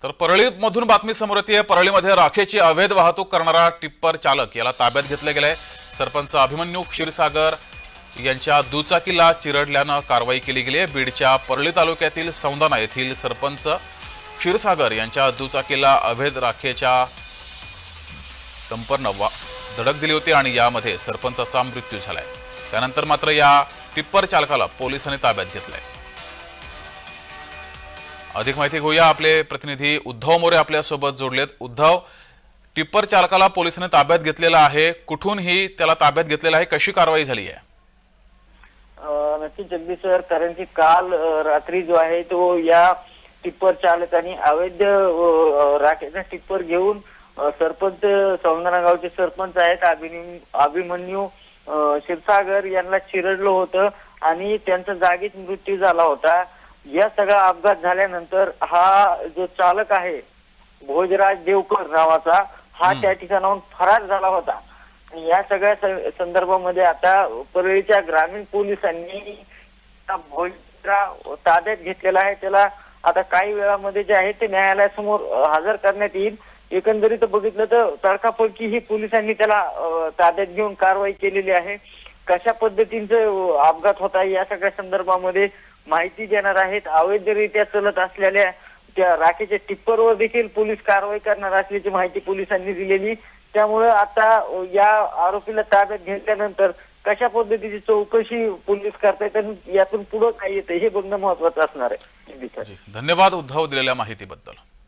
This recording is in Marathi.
तर परळीमधून बातमी समोर येते। परळीमध्ये राखेची अवैध वाहतूक करणारा टिप्पर चालक याला ताब्यात घेतले गेले। सरपंच अभिमन्यू क्षीरसागर यांच्या दुचाकीला चिरडल्यानं कारवाई केली गेली। बीडच्या परळी तालुक्यातील सौंदाणा येथील सरपंच क्षीरसागर यांच्या दुचाकीला अवैध राखेच्या डंपरनं धडक दिली होती आणि यामध्ये सरपंचाचा मृत्यू झालाय। त्यानंतर मात्र या टिप्पर चालकाला पोलिसांनी ताब्यात घेतलंय। अधिक माहिती घेऊया, आपले प्रतिनिधी उद्धव मोरे आपल्या सोबत जोडलेत। उद्धव, टिप्पर चालकाला पोलिसांनी ताब्यात घेतलेला आहे, कुठून ही त्याला ताब्यात घेतलेला आहे, कशी कारवाई झाली आहे? नक्की जगदीश सर, कारण की काल रात्री जो आहे तो या टिप्पर चालकाने अवैध राखेचा टिप्पर घेऊन सरपंच सौंदाणा गावचे सरपंच आहेत अभिमन्यू क्षीरसागर यांना चिरडलं होतं आणि त्यांचा जागीच मृत्यू झाला होता। या सगळा अपघात झाल्यानंतर हा जो चालक आहे भोजराज देवकर नावाचा, हा त्या ठिकाणाहून फरार झाला होता। या सगळ्या संदर्भामध्ये आता परळीच्या ग्रामीण पोलिसांनी भोजरा ताब्यात घेतलेला आहे। त्याला आता काही वेळामध्ये जे आहे ते न्यायालयासमोर हजर करण्यात येईल। एकंदरीत बघितलं तर तडकाफडकी ही पोलिसांनी त्याला ताब्यात घेऊन कारवाई केलेली आहे। कशा पद्धतीचं अपघात होता या सगळ्या संदर्भामध्ये माहिती देणार आहेत। अवैधरित्या चलत असलेल्या त्या राखेच्या टिप्परवर देखील पोलीस कारवाई करणार असल्याची माहिती पोलिसांनी दिलेली। त्यामुळे आता या आरोपीला ताब्यात घेतल्यानंतर कशा पद्धतीची चौकशी पोलीस करतायत आणि यातून पुढे काय येतं हे बघणं महत्त्वाचं असणार आहे। धन्यवाद उद्धव दिलेल्या माहितीबद्दल।